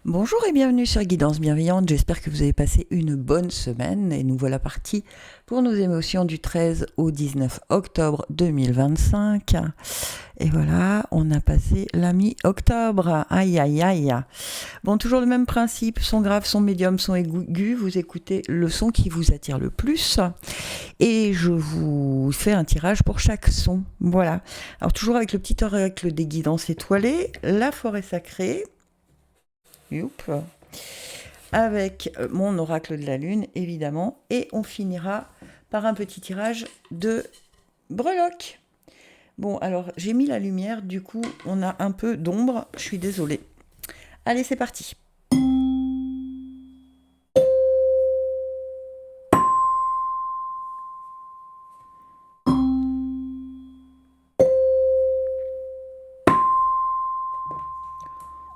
Bonjour et bienvenue sur Guidance Bienveillante, j'espère que vous avez passé une bonne semaine et nous voilà partis pour nos émotions du 13 au 19 octobre 2025. Et voilà, on a passé la mi-octobre, aïe aïe aïe. Bon, toujours le même principe, son grave, son médium, son aigu, vous écoutez le son qui vous attire le plus et je vous fais un tirage pour chaque son, voilà. Alors toujours avec le petit oracle des guidances étoilées, la forêt sacrée, youp, avec mon oracle de la lune évidemment, et on finira par un petit tirage de breloque. Bon, alors j'ai mis la lumière, du coup on a un peu d'ombre, je suis désolée. Allez, c'est parti.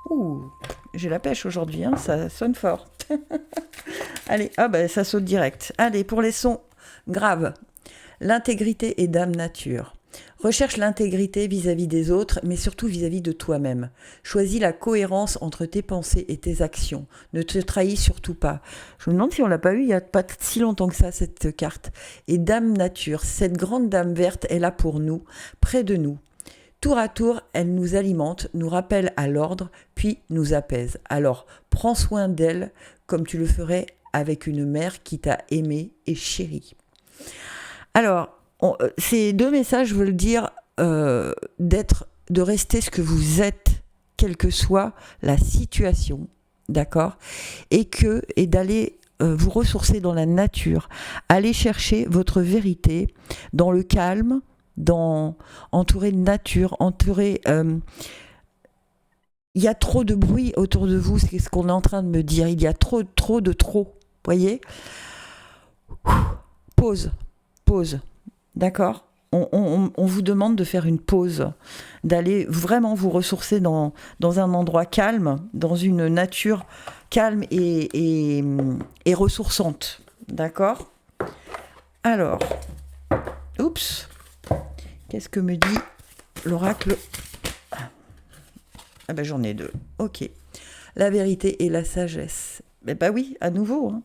Ouh, j'ai la pêche aujourd'hui, hein, ça sonne fort. Allez, ah bah ça saute direct. Allez, pour les sons graves. L'intégrité est dame nature. Recherche l'intégrité vis-à-vis des autres, mais surtout vis-à-vis de toi-même. Choisis la cohérence entre tes pensées et tes actions. Ne te trahis surtout pas. Je me demande si on l'a pas eu il n'y a pas si longtemps que ça, cette carte. Et dame nature, cette grande dame verte est là pour nous, près de nous. Tour à tour, elle nous alimente, nous rappelle à l'ordre, puis nous apaise. Alors, prends soin d'elle comme tu le ferais avec une mère qui t'a aimé et chéri. Alors, ces deux messages veulent dire de rester ce que vous êtes, quelle que soit la situation, d'accord, et d'aller vous ressourcer dans la nature, aller chercher votre vérité dans le calme, entouré de nature, entouré. Il y a trop de bruit autour de vous, c'est ce qu'on est en train de me dire. Il y a trop de trop. Voyez ? Pause, pause. D'accord ? On vous demande de faire une pause, d'aller vraiment vous ressourcer dans un endroit calme, dans une nature calme et ressourçante. D'accord ? Alors, oups, qu'est-ce que me dit l'oracle ? Ah ben j'en ai deux. Ok. La vérité et la sagesse. Ben bah oui, à nouveau. Hein.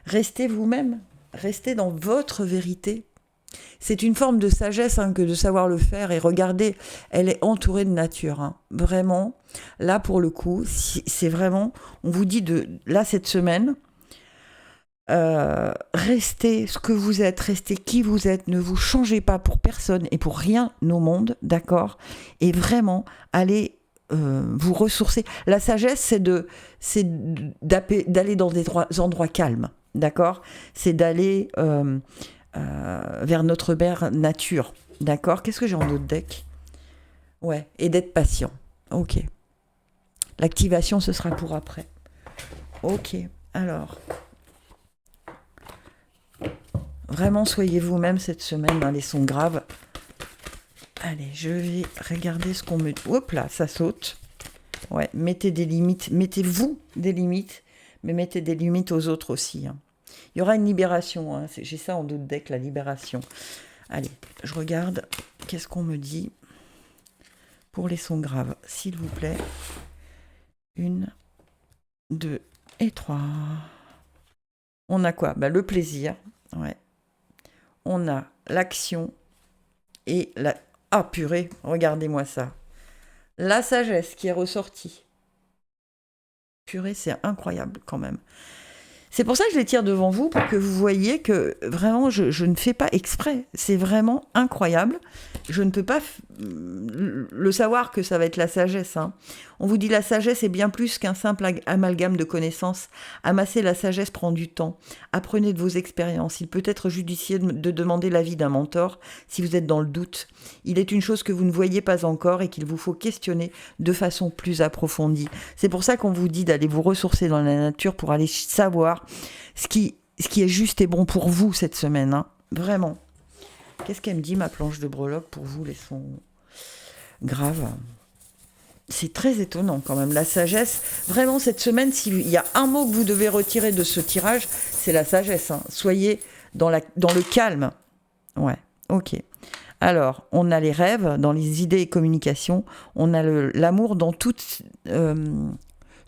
Restez vous-même. Restez dans votre vérité. C'est une forme de sagesse hein, que de savoir le faire. Et regardez, elle est entourée de nature. Hein. Vraiment. Là, pour le coup, c'est vraiment... On vous dit là, cette semaine... restez ce que vous êtes, restez qui vous êtes, ne vous changez pas pour personne et pour rien au monde, d'accord ? Et vraiment, allez vous ressourcer. La sagesse, c'est d'aller dans des endroits calmes, d'accord ? C'est d'aller vers notre mère nature, d'accord ? Qu'est-ce que j'ai en autre deck ? Ouais, et d'être patient. Ok. L'activation, ce sera pour après. Ok, alors... Vraiment, soyez vous-même cette semaine dans les sons graves. Allez, je vais regarder ce qu'on me dit. Hop là, ça saute. Ouais, mettez des limites. Mettez-vous des limites, mais mettez des limites aux autres aussi. Hein. Il y aura une libération. Hein. J'ai ça en d'autres decks, la libération. Allez, je regarde. Qu'est-ce qu'on me dit pour les sons graves, s'il vous plaît. 1, 2 et 3. On a quoi ? Le plaisir. Ouais. On a l'action et la... Ah purée, regardez-moi ça. La sagesse qui est ressortie. Purée, c'est incroyable quand même. C'est pour ça que je les tire devant vous, pour que vous voyez que vraiment, je ne fais pas exprès. C'est vraiment incroyable. Je ne peux pas le savoir que ça va être la sagesse. Hein. On vous dit la sagesse est bien plus qu'un simple amalgame de connaissances. Amasser la sagesse prend du temps. Apprenez de vos expériences. Il peut être judicieux de demander l'avis d'un mentor si vous êtes dans le doute. Il est une chose que vous ne voyez pas encore et qu'il vous faut questionner de façon plus approfondie. C'est pour ça qu'on vous dit d'aller vous ressourcer dans la nature pour aller savoir ce qui est juste et bon pour vous cette semaine. Hein. Vraiment. Qu'est-ce qu'elle me dit, ma planche de breloque, pour vous, les sons graves ? C'est très étonnant quand même, la sagesse. Vraiment, cette semaine, s'il y a un mot que vous devez retirer de ce tirage, c'est la sagesse. Hein. Soyez dans le calme. Ouais, ok. Alors, on a les rêves dans les idées et communications. On a l'amour dans toute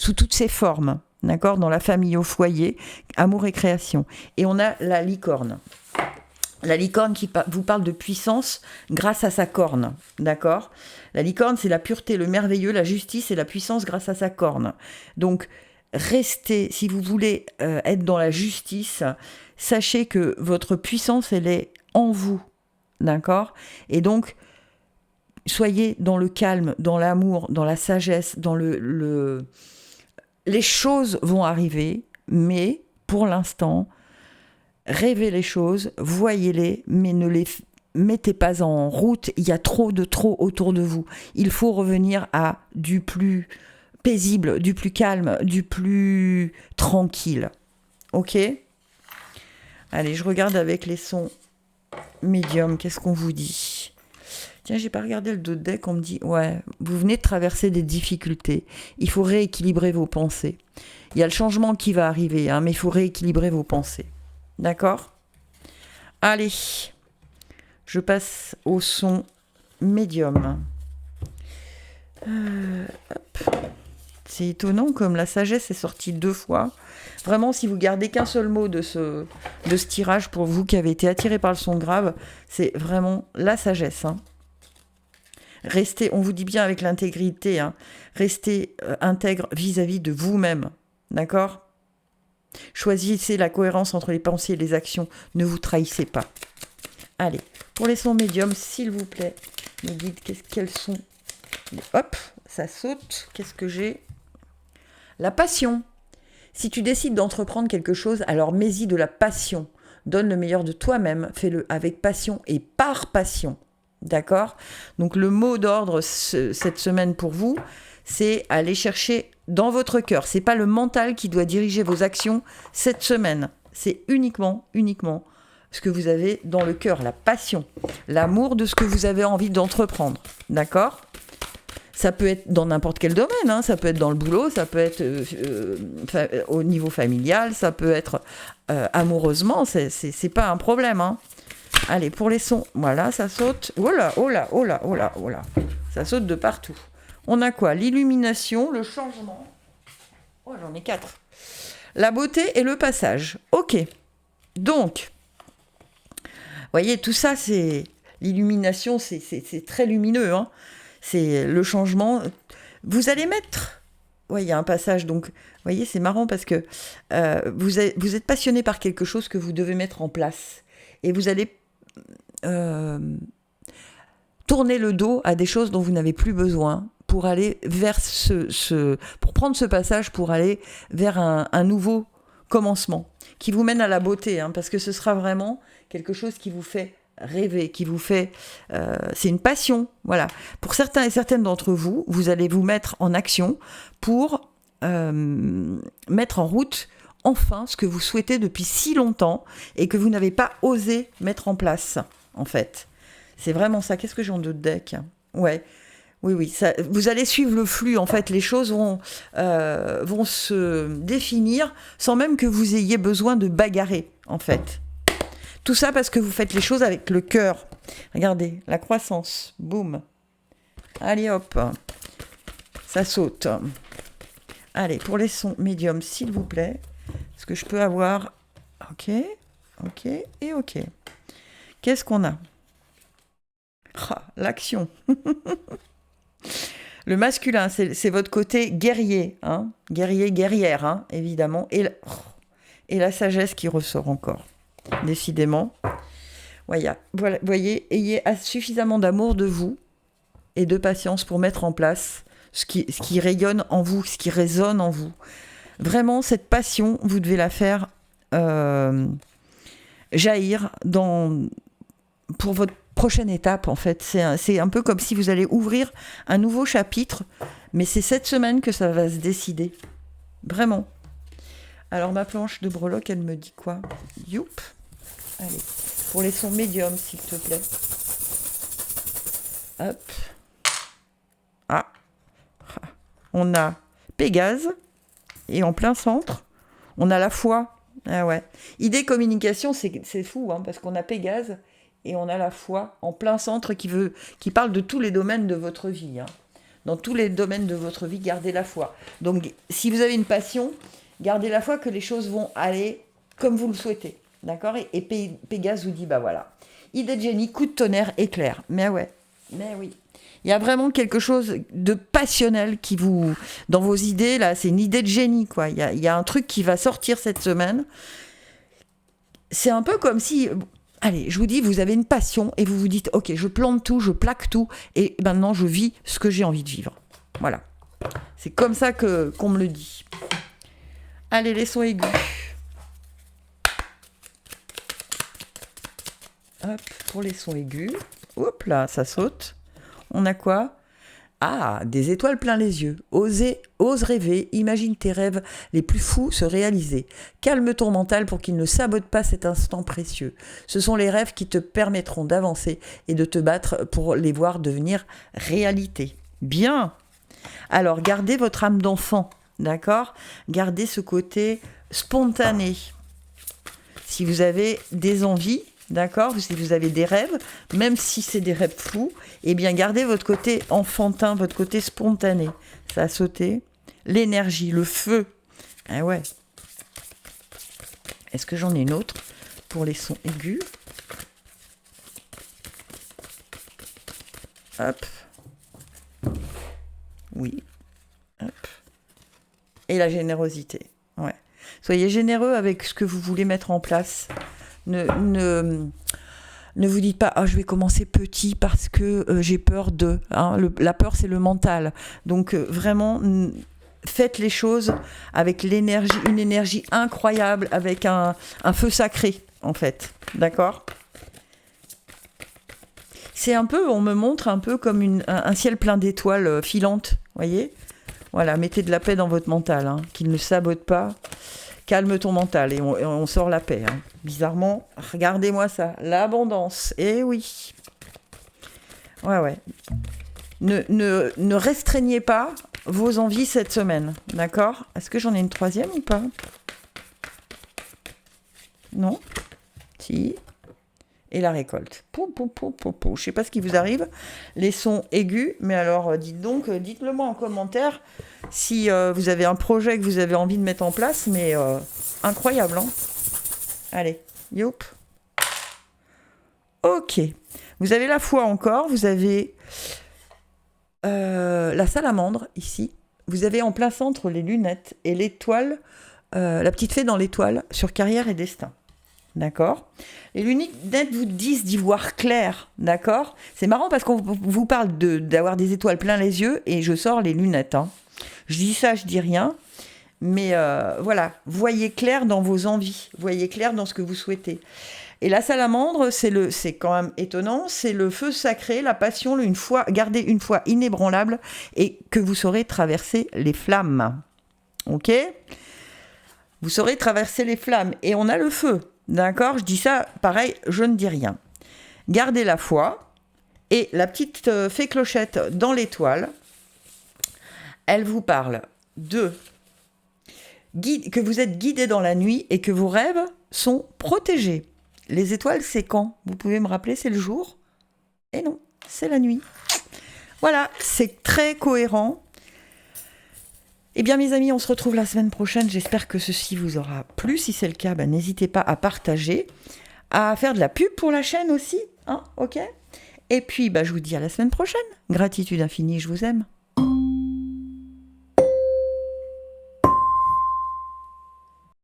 sous toutes ses formes, d'accord, dans la famille, au foyer, amour et création. Et on a la licorne. La licorne qui vous parle de puissance grâce à sa corne, d'accord? La licorne, c'est la pureté, le merveilleux, la justice et la puissance grâce à sa corne. Donc, restez, si vous voulez être dans la justice, sachez que votre puissance, elle est en vous, d'accord? Et donc, soyez dans le calme, dans l'amour, dans la sagesse, dans les choses vont arriver, mais pour l'instant, rêvez les choses, voyez-les, mais ne les mettez pas en route. Il y a trop autour de vous. Il faut revenir à du plus paisible, du plus calme, du plus tranquille. Ok ? Allez, je regarde avec les sons médiums. Qu'est-ce qu'on vous dit ? Tiens, j'ai pas regardé le dos de deck. On me dit, ouais, vous venez de traverser des difficultés. Il faut rééquilibrer vos pensées. Il y a le changement qui va arriver, hein, mais il faut rééquilibrer vos pensées. D'accord ? Allez, je passe au son médium. C'est étonnant comme la sagesse est sortie 2 fois. Vraiment, si vous gardez qu'un seul mot de ce tirage, pour vous qui avez été attiré par le son grave, c'est vraiment la sagesse. Hein. Restez, on vous dit bien avec l'intégrité, hein, restez intègre vis-à-vis de vous-même. D'accord ? Choisissez la cohérence entre les pensées et les actions. Ne vous trahissez pas. Allez, pour les sons médiums, s'il vous plaît, mes guides, quels sont... Hop, ça saute. Qu'est-ce que j'ai ? La passion. Si tu décides d'entreprendre quelque chose, alors mets-y de la passion. Donne le meilleur de toi-même. Fais-le avec passion et par passion. D'accord ? Donc le mot d'ordre cette semaine pour vous, c'est aller chercher dans votre cœur. C'est pas le mental qui doit diriger vos actions cette semaine. C'est uniquement ce que vous avez dans le cœur, la passion, l'amour de ce que vous avez envie d'entreprendre. D'accord ? Ça peut être dans n'importe quel domaine, hein. Ça peut être dans le boulot, ça peut être au niveau familial, ça peut être amoureusement, c'est pas un problème. Hein. Allez, pour les sons, voilà, ça saute. Oh là, oh là, oh là, oh là, oh là. Ça saute de partout. On a quoi ? L'illumination, le changement. Oh, j'en ai 4. La beauté et le passage. Ok. Donc, vous voyez, tout ça, c'est... L'illumination, c'est très lumineux. Hein. C'est le changement. Vous allez mettre... Oui, il y a un passage. Donc, vous voyez, c'est marrant parce que vous êtes passionné par quelque chose que vous devez mettre en place. Et vous allez... tourner le dos à des choses dont vous n'avez plus besoin pour aller vers pour prendre ce passage, pour aller vers un nouveau commencement qui vous mène à la beauté, hein, parce que ce sera vraiment quelque chose qui vous fait rêver, qui vous fait... c'est une passion, voilà. Pour certains et certaines d'entre vous, vous allez vous mettre en action pour mettre en route enfin ce que vous souhaitez depuis si longtemps et que vous n'avez pas osé mettre en place, en fait. C'est vraiment ça. Qu'est-ce que j'ai en deux deck ? Ouais. Oui. Ça, vous allez suivre le flux. En fait, les choses vont se définir sans même que vous ayez besoin de bagarrer, en fait. Tout ça parce que vous faites les choses avec le cœur. Regardez, la croissance. Boum. Allez, hop. Ça saute. Allez, pour les sons médiums, s'il vous plaît. Est-ce que je peux avoir... Ok et ok. Qu'est-ce qu'on a ? L'action. Le masculin, c'est votre côté guerrier, hein, guerrière, hein, évidemment, et la sagesse qui ressort encore, décidément. Voilà, voyez, ayez suffisamment d'amour de vous et de patience pour mettre en place ce qui rayonne en vous, ce qui résonne en vous. Vraiment, cette passion, vous devez la faire jaillir pour votre prochaine étape, en fait. C'est un peu comme si vous allez ouvrir un nouveau chapitre, mais c'est cette semaine que ça va se décider. Vraiment. Alors, ma planche de breloque, elle me dit quoi ? Youp. Allez, pour les sons médiums, s'il te plaît. Hop. Ah. On a Pégase, et en plein centre, on a la foi. Ah ouais. Idée communication, c'est fou, hein, parce qu'on a Pégase, et on a la foi en plein centre qui parle de tous les domaines de votre vie. Hein. Dans tous les domaines de votre vie, gardez la foi. Donc, si vous avez une passion, gardez la foi que les choses vont aller comme vous le souhaitez. D'accord ? Et Pégase vous dit, bah voilà. Idée de génie, coup de tonnerre, éclair. Mais ouais, mais oui. Il y a vraiment quelque chose de passionnel qui vous... Dans vos idées, là, c'est une idée de génie, quoi. Il y a un truc qui va sortir cette semaine. C'est un peu comme si... Allez, je vous dis, vous avez une passion et vous vous dites, ok, je plante tout, je plaque tout, et maintenant je vis ce que j'ai envie de vivre. Voilà. C'est comme ça qu'on me le dit. Allez, les sons aigus. Hop, pour les sons aigus. Hop là, ça saute. On a quoi ? Ah, des étoiles plein les yeux. Ose rêver, imagine tes rêves les plus fous se réaliser. Calme ton mental pour qu'il ne sabote pas cet instant précieux. Ce sont les rêves qui te permettront d'avancer et de te battre pour les voir devenir réalité. Bien. Alors, gardez votre âme d'enfant, d'accord ? Gardez ce côté spontané. Si vous avez des envies, d'accord, si vous avez des rêves, même si c'est des rêves fous, eh bien gardez votre côté enfantin, votre côté spontané. Ça a sauté. L'énergie, le feu. Ah ouais. Est-ce que j'en ai une autre pour les sons aigus ? Hop. Oui. Hop. Et la générosité. Ouais. Soyez généreux avec ce que vous voulez mettre en place. Ne vous dites pas je vais commencer petit parce que j'ai peur de. La peur, c'est le mental. Donc vraiment, faites les choses avec l'énergie, une énergie incroyable, avec un feu sacré, en fait. D'accord ? C'est un peu, on me montre un peu comme un ciel plein d'étoiles filantes, voyez ? Voilà, mettez de la paix dans votre mental, qu'il ne sabote pas. Calme ton mental et on sort la paix. Bizarrement, regardez-moi ça, l'abondance. Eh oui. Ouais. Ne restreignez pas vos envies cette semaine, d'accord ? Est-ce que j'en ai une troisième ou pas ? Non ? Si. Et la récolte. Je ne sais pas ce qui vous arrive. Les sons aigus, mais alors dites-le moi en commentaire si vous avez un projet que vous avez envie de mettre en place, mais incroyable, hein ? Allez, youp. Ok. Vous avez la foi encore, vous avez la salamandre ici. Vous avez en plein centre les lunettes et l'étoile, la petite fée dans l'étoile sur carrière et destin. D'accord ? Les lunettes vous disent d'y voir clair, d'accord ? C'est marrant parce qu'on vous parle d'avoir des étoiles plein les yeux et je sors les lunettes. Je dis ça, je dis rien, mais voilà, voyez clair dans vos envies, voyez clair dans ce que vous souhaitez. Et la salamandre, c'est quand même étonnant, c'est le feu sacré, la passion, gardez une foi inébranlable et que vous saurez traverser les flammes. Ok ? Vous saurez traverser les flammes et on a le feu. D'accord ? Je dis ça, pareil, je ne dis rien. Gardez la foi. Et la petite fée clochette dans l'étoile, elle vous parle que vous êtes guidé dans la nuit et que vos rêves sont protégés. Les étoiles, c'est quand ? Vous pouvez me rappeler, c'est le jour ? Et non, c'est la nuit. Voilà, c'est très cohérent. Eh bien, mes amis, on se retrouve la semaine prochaine. J'espère que ceci vous aura plu. Si c'est le cas, n'hésitez pas à partager, à faire de la pub pour la chaîne aussi. Ok ? Et puis, je vous dis à la semaine prochaine. Gratitude infinie, je vous aime.